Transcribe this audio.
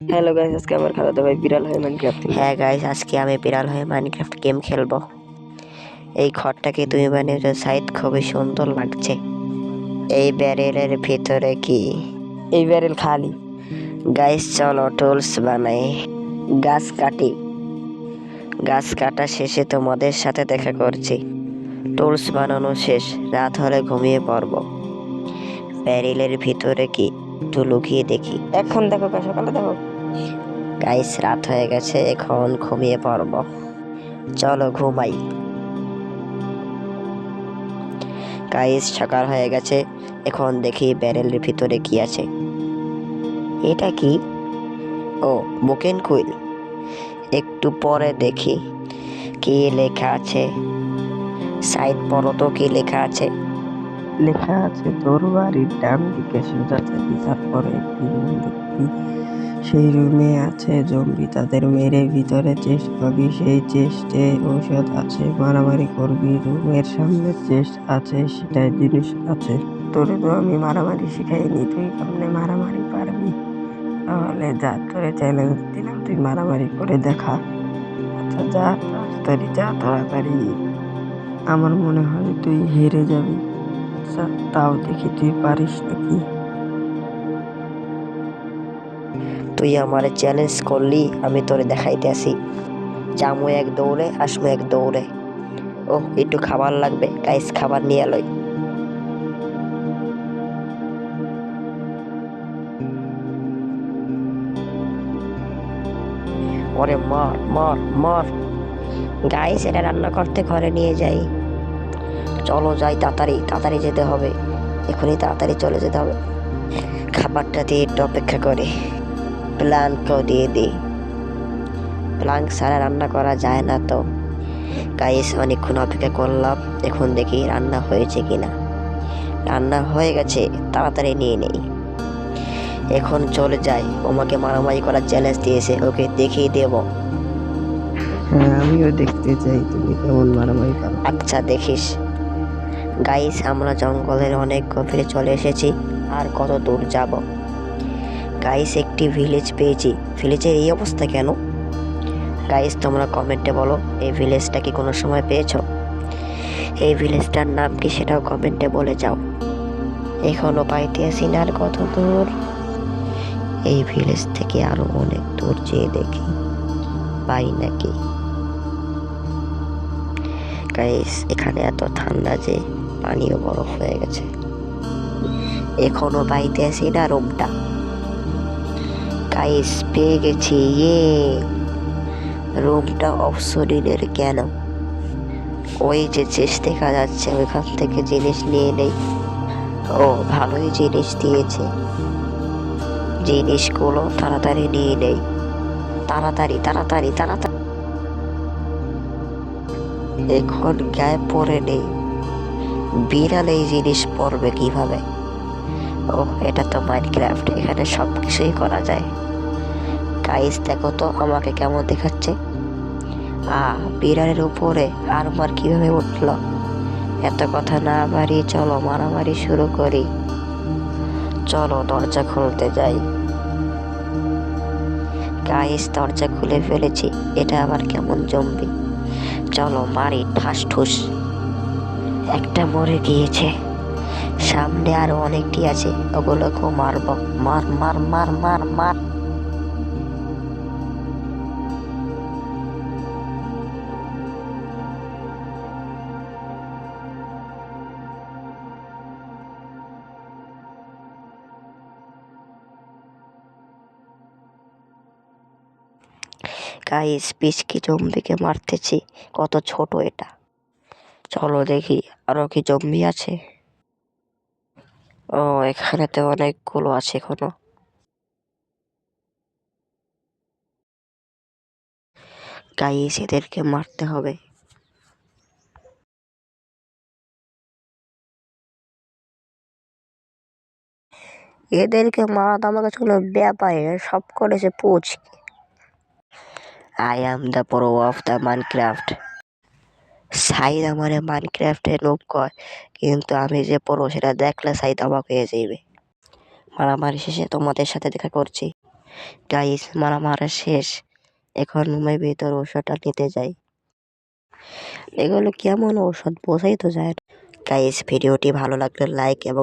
Hello guys, আজকে আমার খালাতো ভাই বিড়াল হয়ে মাইনক্রাফট খেলবে। হ্যাঁ গাইস, আজকে আমি বিড়াল হয়ে মাইনক্রাফট গেম খেলবো। এই ঘরটাকে তুমি বানিয়েছো সাইড, খুবই সুন্দর লাগছে। এই ব্যারেলের ভিতরে কি? এই ব্যারেল খালি। গাইস চলো টুলস বানাই। গাছ কাটি। গাছ কাটা শেষে তোমাদের সাথে দেখা করছি। টুলস বানানো শেষ, রাত হলে ঘুমিয়ে পড়বো। ব্যারেলের ভিতরে কি? একটু লুকিয়ে দেখি। এখন দেখো, সকালে দেখো। গাইস রাত হয়ে গেছে, এখন ঘুমিয়ে পড়বো। চলো ঘুমাই। গাইস সকাল হয়ে গেছে, এখন দেখি ব্যারেলের ভিতরে কি আছে। এটা কি? ও, বুকেন কুইল। একটু পরে দেখি কি লেখা আছে। সাইড পড়ো তো, কি লেখা আছে? লেখা আছে তোর বাড়ির ডান দিকে সোজা যাবি, তারপরে একটি রুম দেখবি। সেই রুমে আছে জম্বি, তাদের মেরে ভিতরে চেস্ট পাবি। সেই চেস্টে ঔষধ আছে, মারামারি করবি। রুমের সামনে চেস্ট আছে, সেটাই জিনিস আছে। তোরে তো আমি মারামারি শিখাইনি, তুই কেমনে মারামারি পারবি? তাহলে যা, তোরে চ্যালেঞ্জ দিলাম, তুই মারামারি করে দেখা। আচ্ছা যা, তাড়াতাড়ি যা, তাড়াতাড়ি। আমার মনে হয় তুই হেরে যাবি। আচ্ছা তাও দেখি তুই পারিস নাকি। তুই আমার চ্যালেঞ্জ করলি, আমি তোরে দেখাইতে আসি। যামু এক দৌড়ে, আসমু এক দৌড়ে। ও, একটু খাবার লাগবে। গাইস খাবার নিয়ে লই। ওরে মার মার মার। গাইস এটা রান্না করতে ঘরে নিয়ে যাই। চলো যাই, তাড়াতাড়ি তাড়াতাড়ি যেতে হবে। এখনই তাড়াতাড়ি চলে যেতে হবে। খাবারটা দিয়ে একটু অপেক্ষা করে প্লাঙ্কও দিয়ে দিই। প্লাঙ্ক ছাড়া রান্না করা যায় না তো। গাইস অনেকক্ষণ অপেক্ষা করলাম, এখন দেখি রান্না হয়েছে কিনা। রান্না হয়ে গেছে, তাড়াতাড়ি নিয়ে নেই। এখন চলে যাই, ওমাকে মারামারি করার চ্যালেঞ্জ দিয়েছে, ওকে দেখিয়ে দেব। হ্যাঁ, আমিও দেখতে চাই তুমি কেমন মারামারি পারো। আচ্ছা দেখিস। গাইস আমরা জঙ্গলের অনেক গভীরে চলে এসেছি, আর কত দূর যাব। গাইস একটি ভিলেজ পেয়েছি। ভিলেজের এই অবস্থা কেন? গাইস তোমরা কমেন্টে বলো, এই ভিলেজটা কি কোনো সময় পেয়েছো? এই ভিলেজটার নাম কি সেটাও কমেন্টে বলে যাও। এখনো পাইতে আসি না, আর কত দূর। এই ভিলেজ থেকে আরো অনেক দূর যেয়ে দেখি পাই নাকি। গাইস এখানে এত ঠান্ডা যে পানিও বরফ হয়ে গেছে। এখনো পাইতে আসি না রুমটা। গাইস পেয়ে গেছি, ইয়ে। রুমটা অপশনিলের কেন? ওই যে চেস্ট দেখা যাচ্ছে, ওইখান থেকে জিনিস নিয়ে নেই। ও, ভালোই জিনিস দিয়েছে। জিনিসগুলো তাড়াতাড়ি নিয়ে নেই। তাড়াতাড়ি তাড়াতাড়ি তাড়াতাড়ি। এখন গায়ে পরে নেই। বিড়াল এই জিনিস পরবে কিভাবে? ও, এটা তো মাইনক্রাফট, এখানে সব কিছুই করা যায়। গাইস দেখো তো আমাকে কেমন দেখাচ্ছে। বিড়ালের উপরে আরমার কিভাবে উঠলো? এত কথা না বাড়িয়ে চলো মারামারি শুরু করি। চলো দরজা খুলতে যাই। গাইস দরজা খুলে ফেলেছি। এটা আবার কেমন জম্বি? চলো মারি ঠাস ঠুস। একটা মরে গিয়েছে, সামনে আরো অনেকটি আছে, ওগুলোকেও মারবো। মার মার মার মার মার। গাইস পিচকি জম্বিকে মারতেছি, কত ছোট এটা। চলো দেখি আরো কি জম্বি আছে। ও, এখানে তো অনেকগুলো আছে এখনো। গাইস এদেরকে মারতে হবে। এদেরকে মারা তো আমার কাছে কোনো ব্যাপার, সব করেছে পুচকি। I am the pro of the Minecraft. Saeed আমার মাইনক্রাফটে নুব কয়, কিন্তু আমি যে প্রো সেটা দেখলে সাইদ অবাক হয়ে যাইবে। মারামারি শেষে তোমাদের সাথে দেখা করছি। গাইস মারামারা শেষ, এখন রুমের ভিতর ঔষধটা নিতে যাই। এগুলো কেমন ঔষধ বোঝাই তো যায় না। গাইস ভিডিওটি ভালো লাগলে লাইক এবং